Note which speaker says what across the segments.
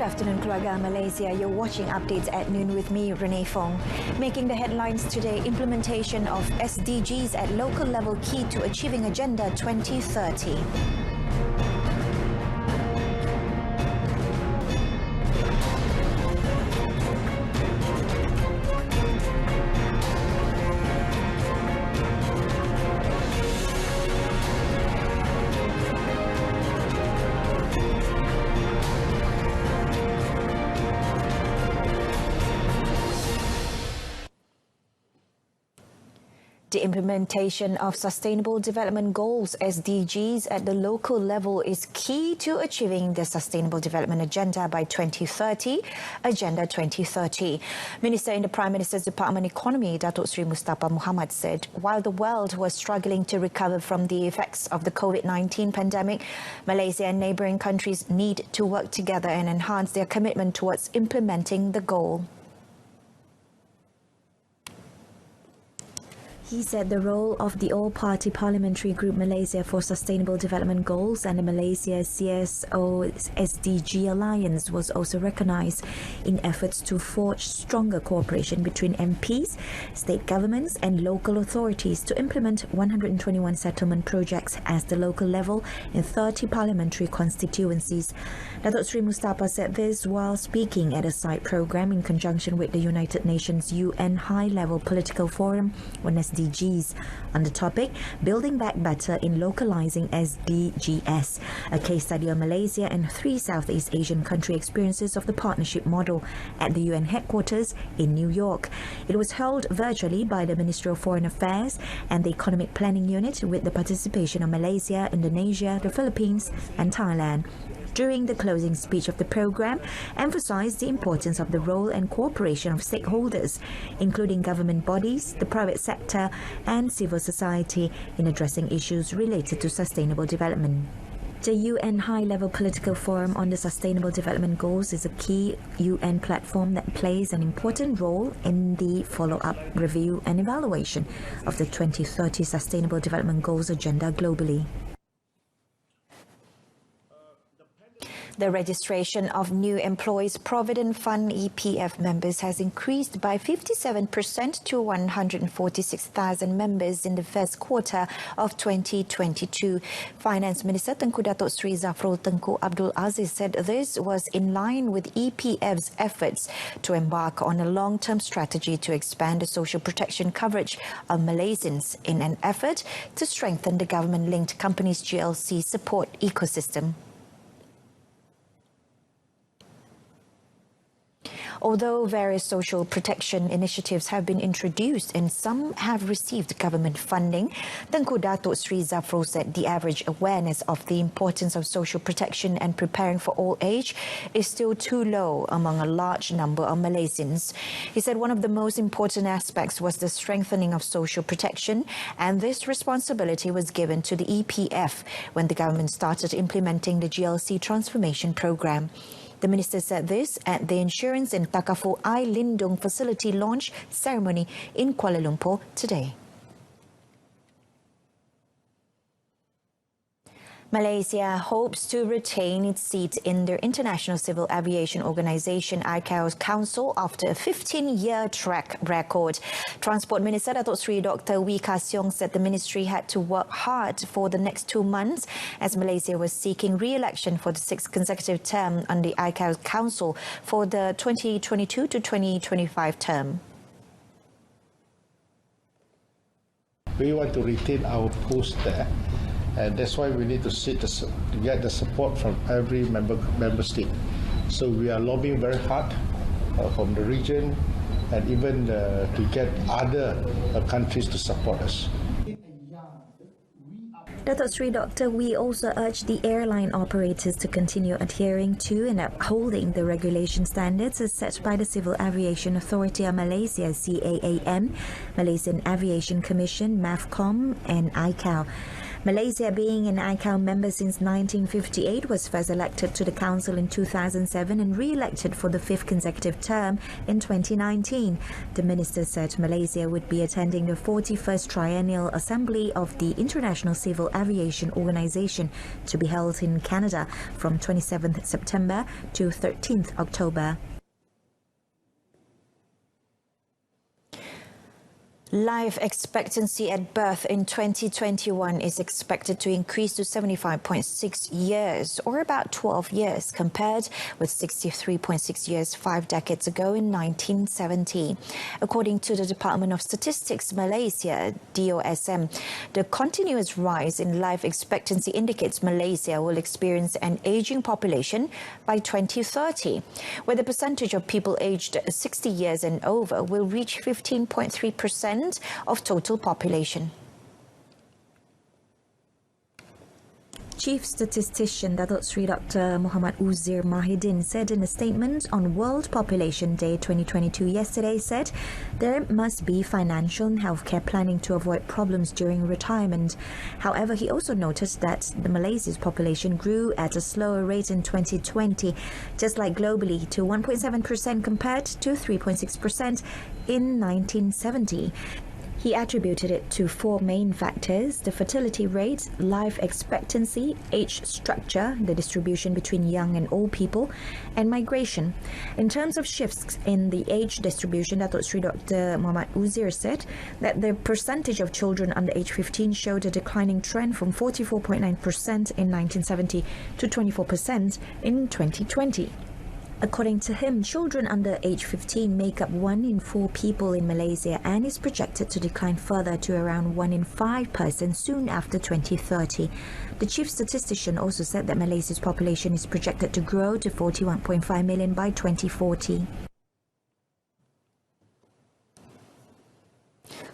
Speaker 1: afternoon, keluarga Malaysia. You're watching Updates at Noon with me, Renee Fong. Making the headlines today, implementation of SDGs at local level key to achieving Agenda 2030. The implementation of Sustainable Development Goals (SDGs) at the local level is key to achieving the Sustainable Development Agenda by 2030, Agenda 2030. Minister in the Prime Minister's Department of Economy, Datuk Seri Mustafa Muhammad said, while the world was struggling to recover from the effects of the COVID-19 pandemic, Malaysia and neighbouring countries need to work together and enhance their commitment towards implementing the goal. He said the role of the All-Party Parliamentary Group Malaysia for Sustainable Development Goals and the Malaysia CSO SDG Alliance was also recognised in efforts to forge stronger cooperation between MPs, state governments and local authorities to implement 121 settlement projects at the local level in 30 parliamentary constituencies. Datuk Seri Mustafa said this while speaking at a side programme in conjunction with the United Nations UN High-Level Political Forum on SDGs on the topic Building Back Better in Localising SDGs, a case study on Malaysia and 3 Southeast Asian country experiences of the partnership model at the UN headquarters in New York. It was held virtually by the Ministry of Foreign Affairs and the Economic Planning Unit with the participation of Malaysia, Indonesia, the Philippines and Thailand. During the closing speech of the program, emphasized the importance of the role and cooperation of stakeholders, including government bodies, the private sector, and civil society in addressing issues related to sustainable development. The UN High-Level Political Forum on the Sustainable Development Goals is a key UN platform that plays an important role in the follow-up, review and evaluation of the 2030 Sustainable Development Goals agenda globally. The registration of new Employees Provident Fund EPF members has increased by 57% to 146,000 members in the first quarter of 2022. Finance Minister Tengku Datuk Seri Zafrul Tengku Abdul Aziz said this was in line with EPF's efforts to embark on a long-term strategy to expand the social protection coverage of Malaysians in an effort to strengthen the government-linked companies GLC support ecosystem. Although various social protection initiatives have been introduced and some have received government funding, Tengku Datuk Seri Zafrul said the average awareness of the importance of social protection and preparing for old age is still too low among a large number of Malaysians. He said one of the most important aspects was the strengthening of social protection, and this responsibility was given to the EPF when the government started implementing the GLC transformation program. The minister said this at the Insurance and Takaful Ai Lindung facility launch ceremony in Kuala Lumpur today. Malaysia hopes to retain its seat in the International Civil Aviation Organisation ICAO's Council after a 15-year track record. Transport Minister Datuk Seri Dr. Wee Ka Siong said the ministry had to work hard for the next 2 months as Malaysia was seeking re-election for the 6th consecutive term on the ICAO Council for the 2022 to 2025 term.
Speaker 2: We want to retain our post there. And that's why we need to get the support from every member state. So we are lobbying very hard from the region and even to get other countries to support us.
Speaker 1: Datuk Seri Dr. Wee also urged the airline operators to continue adhering to and upholding the regulation standards as set by the Civil Aviation Authority of Malaysia (CAAM), Malaysian Aviation Commission (MAVCOM) and ICAO. Malaysia, being an ICAO member since 1958, was first elected to the Council in 2007 and re-elected for the 5th consecutive term in 2019. The minister said Malaysia would be attending the 41st Triennial Assembly of the International Civil Aviation Organization to be held in Canada from 27th September to 13th October. Life expectancy at birth in 2021 is expected to increase to 75.6 years, or about 12 years, compared with 63.6 years 5 decades ago in 1970. According to the Department of Statistics Malaysia, DOSM, the continuous rise in life expectancy indicates Malaysia will experience an aging population by 2030, where the percentage of people aged 60 years and over will reach 15.3% of total population. Chief Statistician Datuk Sri Dr. Muhammad Uzair Mahidin said in a statement on World Population Day 2022 yesterday said there must be financial and healthcare planning to avoid problems during retirement. However, he also noted that the Malaysia's population grew at a slower rate in 2020, just like globally, to 1.7% compared to 3.6% in 1970. He attributed it to 4 main factors: the fertility rate, life expectancy, age structure, the distribution between young and old people, and migration. In terms of shifts in the age distribution, Datuk Sri Dr. Muhammad Uzair said that the percentage of children under age 15 showed a declining trend from 44.9% in 1970 to 24% in 2020. According to him, children under age 15 make up 1 in 4 people in Malaysia and is projected to decline further to around 1 in 5 persons soon after 2030. The chief statistician also said that Malaysia's population is projected to grow to 41.5 million by 2040.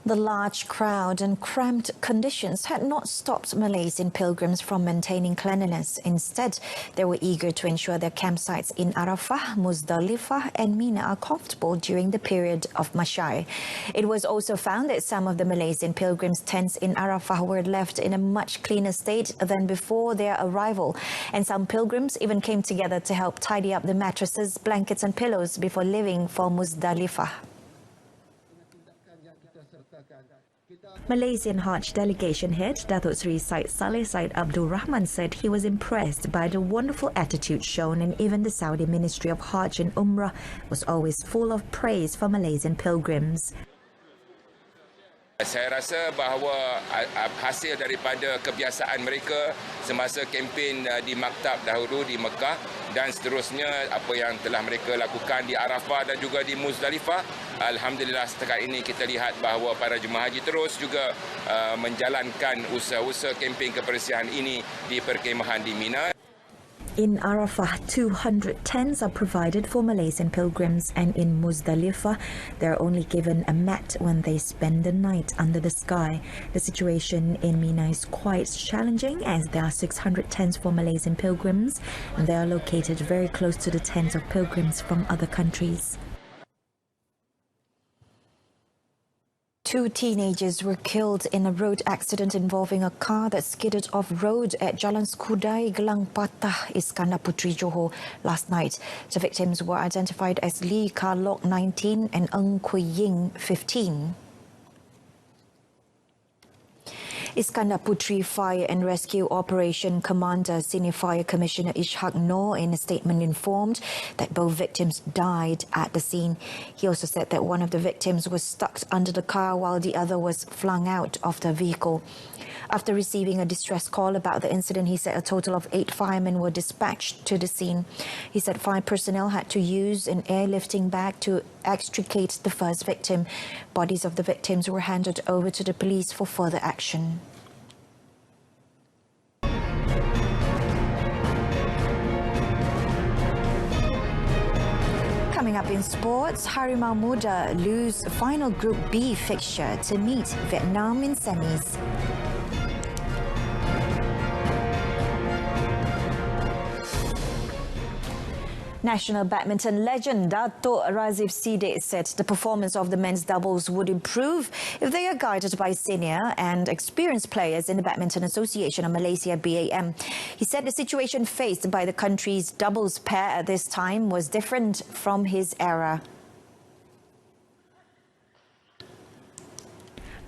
Speaker 1: The large crowd and cramped conditions had not stopped Malaysian pilgrims from maintaining cleanliness. Instead, they were eager to ensure their campsites in Arafah, Muzdalifah and Mina are comfortable during the period of Mashai. It was also found that some of the Malaysian pilgrims' tents in Arafah were left in a much cleaner state than before their arrival, and some pilgrims even came together to help tidy up the mattresses, blankets and pillows before leaving for Muzdalifah. Malaysian Hajj delegation head Datuk Sri Said Saleh Said Abdul Rahman said he was impressed by the wonderful attitude shown, and even the Saudi Ministry of Hajj and Umrah was always full of praise for Malaysian pilgrims.
Speaker 3: Saya rasa bahawa hasil daripada kebiasaan mereka semasa kempen di maktab dahulu di Mekah dan seterusnya apa yang telah mereka lakukan di Arafah dan juga di Muzdalifah, alhamdulillah setakat ini kita lihat bahawa para jemaah haji terus juga menjalankan usaha-usaha kempen kebersihan ini di perkemahan di Mina.
Speaker 1: In Arafah, 200 tents are provided for Malaysian pilgrims, and in Muzdalifah, they are only given a mat when they spend the night under the sky. The situation in Mina is quite challenging as there are 600 tents for Malaysian pilgrims, and they are located very close to the tents of pilgrims from other countries. 2 teenagers were killed in a road accident involving a car that skidded off-road at Jalan Skudai, Gelang Patah, Iskandar Puteri, Johor last night. The victims were identified as Lee Kar Lok, 19, and Ng Kui Ying, 15. Iskandar Puteri Fire and Rescue Operation Commander Senior Fire Commissioner Ishak Noor in a statement informed that both victims died at the scene. He also said that one of the victims was stuck under the car while the other was flung out of the vehicle. After receiving a distress call about the incident, he said a total of 8 firemen were dispatched to the scene. He said 5 personnel had to use an airlifting bag to extricate the first victim. Bodies of the victims were handed over to the police for further action. Coming up in sports, Harimau Muda lose final Group B fixture to meet Vietnam in semis. National badminton legend Dato' Razif Sidek said the performance of the men's doubles would improve if they are guided by senior and experienced players in the Badminton Association of Malaysia (BAM). He said the situation faced by the country's doubles pair at this time was different from his era.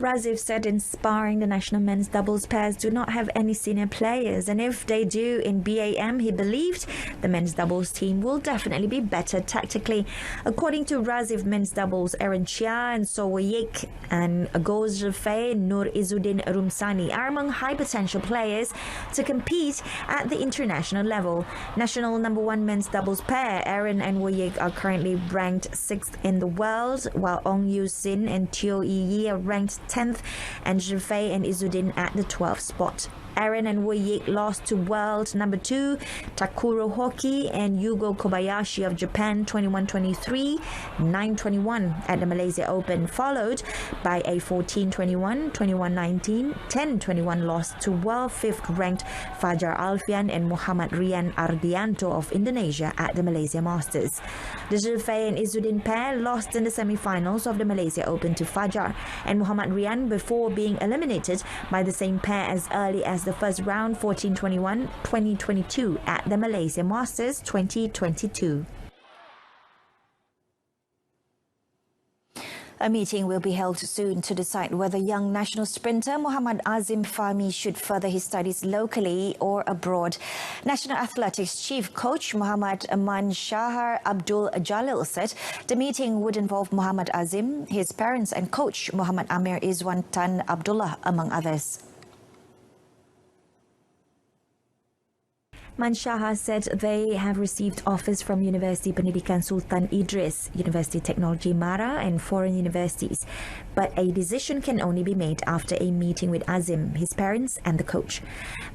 Speaker 1: Razif said inspiring the national men's doubles pairs do not have any senior players, and if they do in BAM, he believed the men's doubles team will definitely be better tactically. According to Razif, men's doubles Aaron Chia and Sowoyek and Goz Rafai Nur Izzuddin Rumsani are among high potential players to compete at the international level. National number one men's doubles pair Aaron and Woyek are currently ranked 6th in the world, while Ong Yu Sin and Teo Yi are ranked 10th and Rafai and Izzuddin at the 12th spot. Aaron and Woyek lost to world number 2 Takuro Hoki and Yugo Kobayashi of Japan 21-23, 9-21 at the Malaysia Open, followed by a 14-21, 21-19, 10-21 loss to world 5th ranked Fajar Alfian and Muhammad Rian Ardianto of Indonesia at the Malaysia Masters. The Rafai and Izzuddin pair lost in the semi-finals of the Malaysia Open to Fajar and Muhammad Rian before being eliminated by the same pair as early as the first round 14-21, 2022 at the Malaysia Masters 2022. A meeting will be held soon to decide whether young national sprinter Muhammad Azim Fahmi should further his studies locally or abroad. National Athletics Chief Coach Muhammad Aman Shahar Abdul Jalil said the meeting would involve Muhammad Azim, his parents and coach Muhammad Amir Izwan Tan Abdullah, among others. Manshahar said they have received offers from University Pendidikan Sultan Idris, University Technology Mara and foreign universities, but a decision can only be made after a meeting with Azim, his parents and the coach.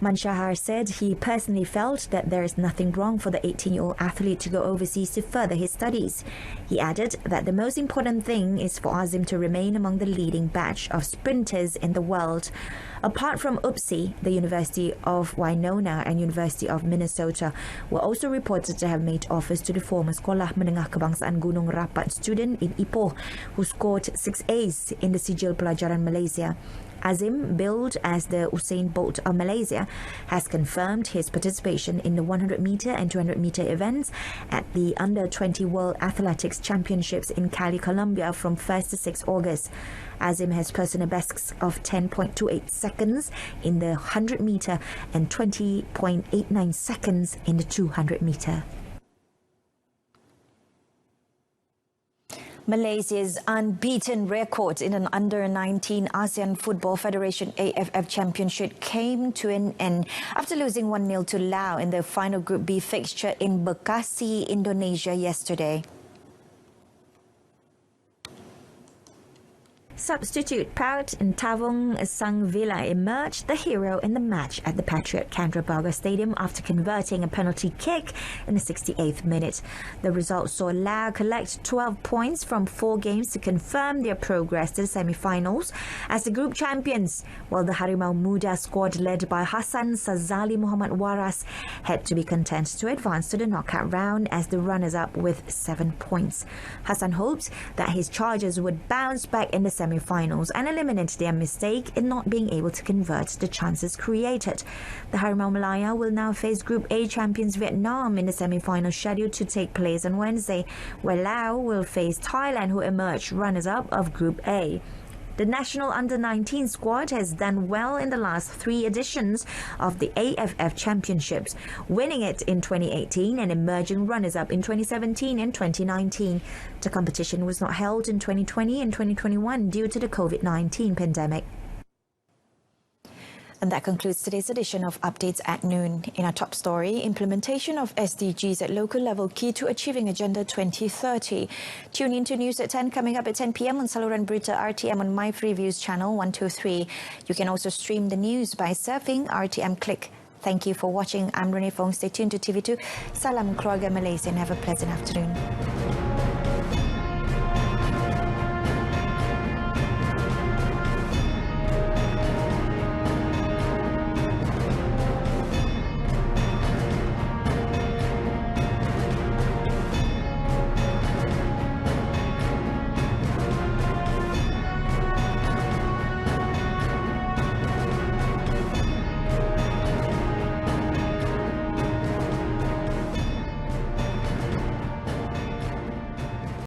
Speaker 1: Manshahar said he personally felt that there is nothing wrong for the 18-year-old athlete to go overseas to further his studies. He added that the most important thing is for Azim to remain among the leading batch of sprinters in the world. Apart from UPSI, the University of Winona and University of Minnesota were also reported to have made offers to the former Sekolah Menengah Kebangsaan Gunung Rapat student in Ipoh, who scored 6 A's in the Sijil Pelajaran Malaysia. Azim, billed as the Usain Bolt of Malaysia, has confirmed his participation in the 100-meter and 200-meter events at the Under-20 World Athletics Championships in Cali, Colombia from 1st to 6 August. Azim has personal bests of 10.28 seconds in the 100-meter and 20.89 seconds in the 200-meter. Malaysia's unbeaten record in an Under-19 ASEAN Football Federation AFF Championship came to an end after losing 1-0 to Laos in the final Group B fixture in Bekasi, Indonesia yesterday. Substitute Paut and Tavong Sangvila emerged the hero in the match at the Patriot Candrabaga Stadium after converting a penalty kick in the 68th minute. The result saw Laos collect 12 points from 4 games to confirm their progress to the semi-finals as the group champions, while the Harimau Muda squad led by Hassan Sazali Muhammad Waras had to be content to advance to the knockout round as the runners-up with 7 points. Hassan hopes that his Chargers would bounce back in the semi-finals and eliminate their mistake in not being able to convert the chances created. The Harimau Malaya will now face Group A champions Vietnam in the semi-final scheduled to take place on Wednesday, where Laos will face Thailand, who emerged runners-up of Group A. The national under-19 squad has done well in the last 3 editions of the AFF Championships, winning it in 2018 and emerging runners-up in 2017 and 2019. The competition was not held in 2020 and 2021 due to the COVID-19 pandemic. And that concludes today's edition of Updates at Noon. In our top story, implementation of SDGs at local level key to achieving Agenda 2030. Tune in to News at 10 coming up at 10 p.m. on saluran Berita RTM on My Free Views channel 123. You can also stream the news by surfing RTM Click. Thank you for watching. I'm Renee Fong. Stay tuned to TV2. Salam Keluarga Malaysia and have a pleasant afternoon.